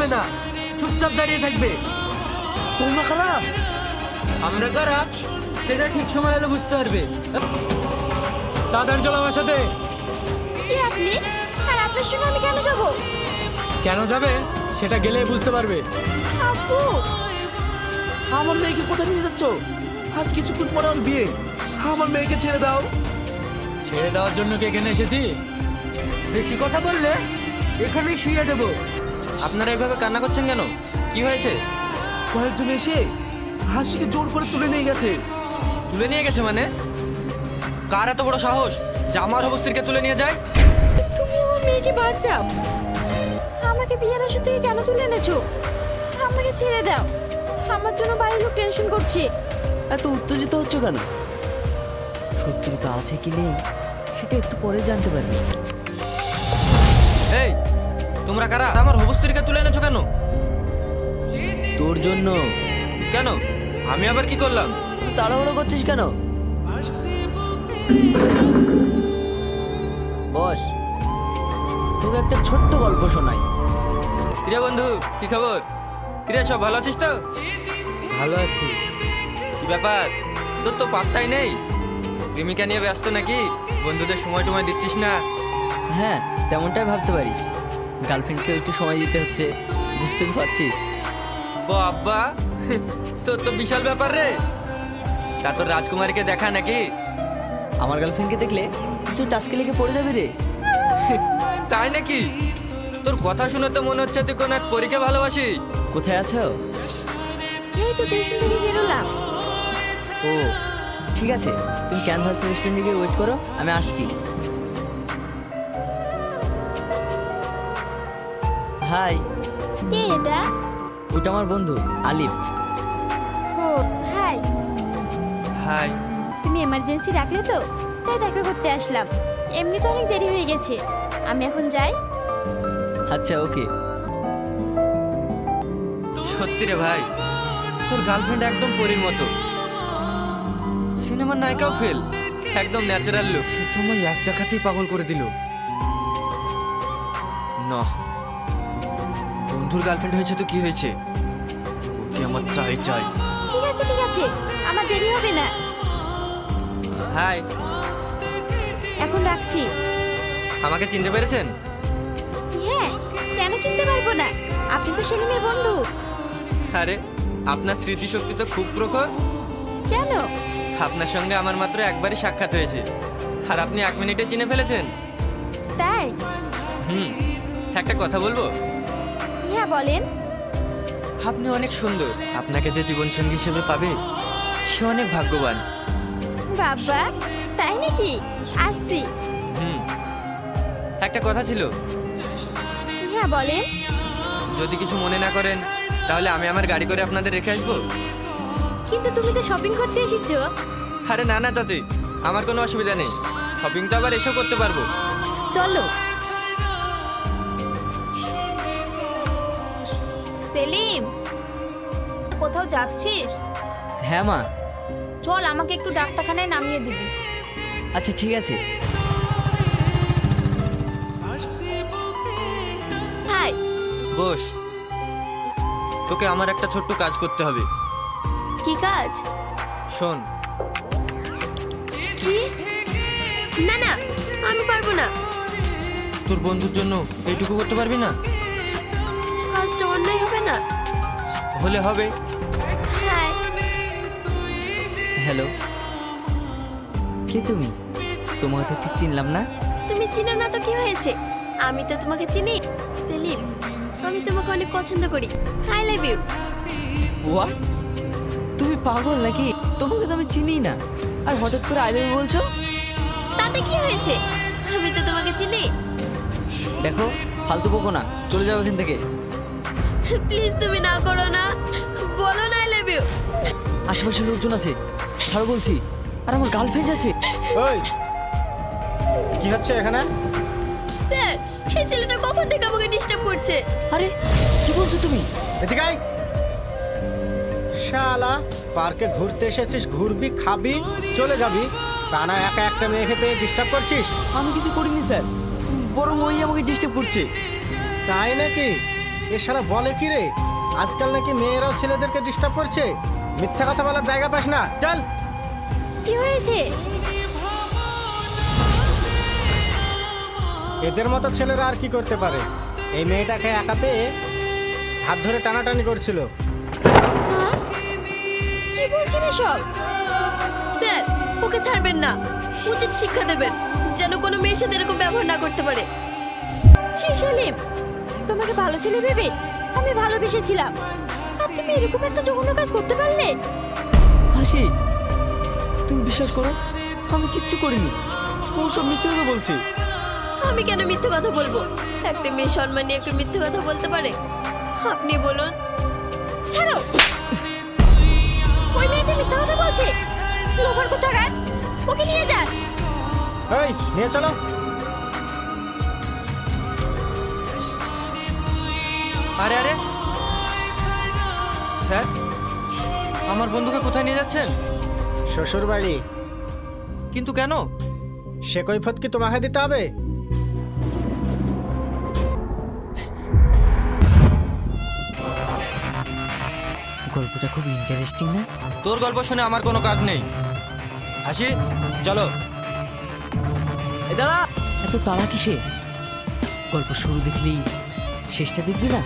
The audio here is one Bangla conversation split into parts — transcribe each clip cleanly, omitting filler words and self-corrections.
যাবে না, চুপচাপ দাঁড়িয়ে থাকবে। তোমরা কারা? আমরা কারা সেটা ঠিক সময় হলে বুঝতে পারবে। তাড়াতাড়ি চলো আমার সাথে। কি আপনি? আর আপনার সঙ্গে আমি কেন যাব? কেন যাবে সেটা গেলেই বুঝতে পারবে। আব্বু, আমার মেয়েকে কোথায় নিয়ে যাচ্ছ? আর কিছুক্ষণ পরে আমার বিয়ে। আমার মেয়েকে ছেড়ে দাও। ছেড়ে দেওয়ার জন্য কি এখানে এসেছি? বেশি কথা বললে এখানেই শুয়ে দেবো। আপনারা এইভাবে কান্না করছেন কেন? কি হয়েছে? কয়েকজন এসে হাসিকে জোর করে তুলে নিয়ে গেছে। তুলে নিয়ে গেছে মানে? কার এত বড় সাহস যে আমার অবস্থাকে তুলে নিয়ে যায়? তুমি আমার মেয়েকে বাঁচাও। আমাকে বিয়ের আসর থেকে কেন তুলে এনেছো? আমাকে ছেড়ে দাও। আমার জন্য বাড়ির লোক টেনশন করছে। এত উত্তেজিত হচ্ছ কেন? শত্রুতা আছে কি নেই সেটা একটু পরে জানতে পারবে। এই, তোমরা কারা? আমার অবস্থাকে তুলে এনেছো কেন? তোর জন্য। কেন? আমি আবার কি করলাম? তাড়াহুড়ো করছিস কেন? বস, তোকে একটা ছোট্ট গল্প শোনাই। কিরে বন্ধু, কি খবর? কিরে, সব ভালো আছিস তো? ভালো আছি। কি ব্যাপার, তোর তো পাত্তাই নেই। প্রেমিকা নিয়ে ব্যস্ত নাকি? বন্ধুদের সময় টময় দিচ্ছিস না? হ্যাঁ, তেমনটাই ভাবতে পারিস। গার্লফ্রেন্ডকে একটু সময় দিতে হচ্ছে, বুঝতে তো পারছিস। বাবা, তোর তো বিশাল ব্যাপার রে। তা তোর রাজকুমারীকে দেখা নাকি? আমার গার্লফ্রেন্ডকে দেখলে তুই টাস্কে লেগে পড়ে যাবি রে। তাই নাকি? তোর কথা শুনে তো মনে হচ্ছে তুই কোন এক পরীকে ভালোবাসি। কোথায় আছো? এই তো টেনশন থেকে বেরোলাম। ও ঠিক আছে, তুমি ক্যানভাস রেস্টুরেন্টে গিয়ে ওয়েট করো, আমি আসছি। হাই। কে এটা? ওটা আমার বন্ধু আলিফ। ও হাই। হাই। তুমি এমার্জেন্সি রাখলে তো, তাই দেখা করতে আসলাম। এমনি তো অনেক দেরি হয়ে গেছে, আমি এখন যাই। আচ্ছা ওকে। সত্যি রে ভাই, তোর গার্লফ্রেন্ড একদম পরীর মতো। সিনেমার নায়িকাও ফেল, একদম ন্যাচারাল লুক। তোমার এক দেখাতেই পাগল করে দিল। না, বন্ধুর গার্লফ্রেন্ড হয়েছে তো কি হয়েছে, ওকে আমার চাই চাই। ঠিক আছে ঠিক আছে, আমার দেরি হবে না। হাই। এখন রাখছি। আমাকে চিনতে পেরেছেন? হ্যাঁ, কেন চিনতে পারবো না? আপনি তো সেলিমের বন্ধু। আরে, আপনার স্মৃতিশক্তি তো খুব প্রখর। কেন? আপনার সঙ্গে আমার মাত্র একবারই সাক্ষাৎ হয়েছে, আর আপনি 1 মিনিটে চিনে ফেলেছেন। তাই? একটা কথা বলবো? হ্যাঁ বলেন। আপনি অনেক সুন্দর। আপনাকে যে জীবনসঙ্গী হিসেবে পাবে সে অনেক ভাগ্যবান। বাবা, তাই নাকি? আসছি। একটা কথা ছিল, হ্যাঁ বলেন। যদি কিছু মনে না করেন তাহলে আমি আমার গাড়ি করে আপনাদের রেখে আসবো। কিন্তু তুমি তো শপিং করতে এসেছো। আরে না না চাচি, আমার কোনো অসুবিধা নেই। শপিং তো আবার এসেও করতে পারবো। চলো। সেলিম, কোথাও যাচ্ছিস? হ্যাঁ মা। চল, আমাকে একটু ডাক্তারখানায় নামিয়ে দিবি। আচ্ছা ঠিক আছে। হাই। বস, তোকে আমার একটা ছোট্ট কাজ করতে হবে। কি কাজ? শোন। কি? না না, আমি পারবো না। তোর বন্ধুর জন্য এইটুকু করতে পারবি না? কাজটা অন্যায় হবে না? হলে হবে। হাই। হ্যালো, কে তুমি? তোমাকে তো ঠিক চিনলাম না। তুমি চিনো না তো কি হয়েছে, আমি তো তোমাকে চিনি। সেলিম, আমি তোমাকে অনেক পছন্দ করি। I love you. হোয়াট? তুমি পাগল নাকি? তোমাকে তো আমি চিনি না, আর হঠাৎ করে আই লাভ ইউ বলছো? তাতে কি হয়েছে, আমি তো তোমাকে চিনি। দেখো, ফালতু বকো না, চলে যাও এখান থেকে। প্লিজ তুমি না করো না, বলো না আই লাভ ইউ। আশেপাশে লোকজন আছে, ছাড়ো বলছি, আর আমার গার্লফ্রেন্ড আছে। ওই কি হচ্ছে এখানে? স্যার, এই ছেলেটা কখন থেকে আমাকে ডিস্টার্ব করছে। আরে কি বলছো তুমি? এদিকে আয়। শালা, পার্কে ঘুরতে এসেছিস, ঘুরবি, খাবি, চলে যাবি, তা না একা একটা মেয়েকে পেয়ে ডিস্টার্ব করছিস। আমি কিছু করিনি স্যার, বরং ওই আমাকে ডিস্টার্ব করছে। তাই নাকি? এ শালা বলে কি রে? আজকাল নাকি মেয়েরাও ছেলেদেরকে ডিস্টার্ব করছে। মিথ্যা কথা বলার জায়গা পাস না, চল। কি হয়েছে? এদের মতো ছেলেরা আর কি করতে পারে? এই মেয়েটাকে একা পেয়ে হাত ধরে টানাটানি করছিল। হ্যাঁ? কি বলছেন এসব? স্যার, ওকে ছাড়বেন না, উচিত শিক্ষা দেবেন যেন কোনো মেয়ের সাথে এরকম ব্যবহার না করতে পারে। ছি সেলিম, তোমাকে ভালো ছেলে ভেবে আমি ভালোবেসেছিলাম, আর তুমি এরকম একটা জঘন্য কাজ করতে পারলে? হাসি, তুমি বিশ্বাস করো আমি কিচ্ছু করিনি, ও সব মিথ্যে কথা বলছি। আমি কেন মিথ্যে কথা বলবো? একটা মেয়ে সম্মান নিয়ে একটা মিথ্যে কথা বলতে পারে? আপনি বলুন। ছাড়ো, ওই মেয়েটা মিথ্যা কথা বলছে। লোভার কোথাকার, ওকে নিয়ে যান। এই নিয়ে চলো। আরে আরে স্যার, আমার বন্ধুকে কোথায় নিয়ে যাচ্ছেন? শ্বশুর বাড়ি। কিন্তু কেন? সে কৈফত কি তোমাকে দিতে হবে? গল্পটা খুব ইন্টারেস্টিং না? তোর গল্প শুনে আমার কোনো কাজ নেই। হাসি, চলো। দাঁড়া, এত তাড়া কিসে? গল্প শুরু দেখলেই শেষটা দেখবি না?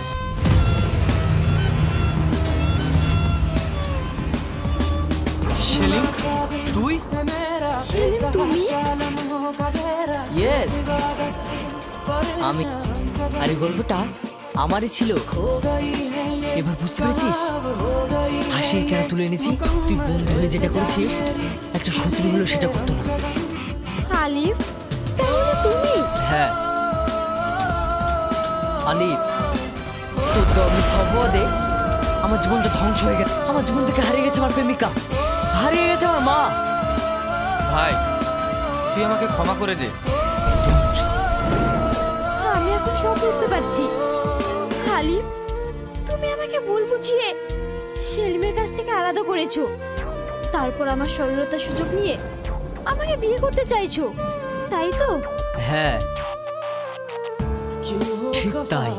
সেলিম, তুই? সেলিম, তুমি? ইয়েস, আমি। আর এই গল্পটা আমারই ছিল। এবার বুঝতে পেরেছিস হাসি কেন তুলে এনেছি? তুই বন্ধু হয়ে যেটা করেছিস, একটা শত্রু হলেও সেটা করতো না। আলিফ, তাহলে তুমি? হ্যাঁ আলিফ, তোর তো মিথ্যা অপবাদে আমার জীবনটা ধ্বংস হয়ে গেছে। আমার জীবন থেকে হারিয়ে গেছে আমার প্রেমিকা, হারিয়ে গেছে আমার মা। ভাই, তুই আমাকে ক্ষমা করে দে। আমি এখন সব বুঝতে পারছি। আলিফ, তুমি আমাকে ভুল বুঝিয়ে সেলিমের কাছ থেকে আলাদা করেছো, তারপর আমার সরলতার সুযোগ নিয়ে আমাকে বিয়ে করতে চাইছো, তাই তো? হ্যাঁ ঠিক তাই।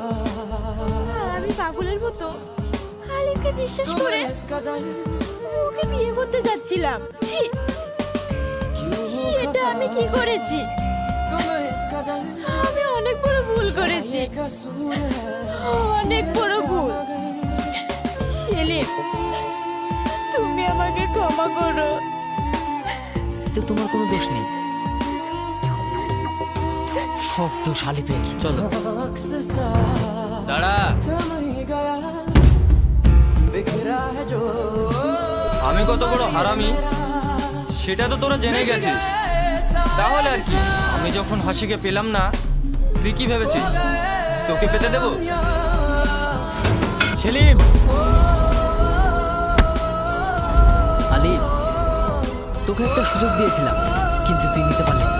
আর আমি পাগলের মতো আলিফকে বিশ্বাস করে ওকে বিয়ে করতে যাচ্ছিলাম। ছি, এটা আমি কি করেছি? আমি অনেক বড় ভুল করেছি, অনেক বড় ভুল। সেলিম, তুমি আমাকে ক্ষমা করো। তো তোমার কোনো দোষ নেই, সব দোষ আলিফের। চলো। দাঁড়া, আমি কত বড় হারামি সেটা তো তোরা জেনে গেছিস। তাহলে আর কি, আমি যখন হাসিকে পেলাম না, তুই কি ভেবেছিস তোকে পেতে দেবো? সেলিম, আলিফ তোকে একটা সুযোগ দিয়েছিলাম, কিন্তু তুই নিতে পারলি না।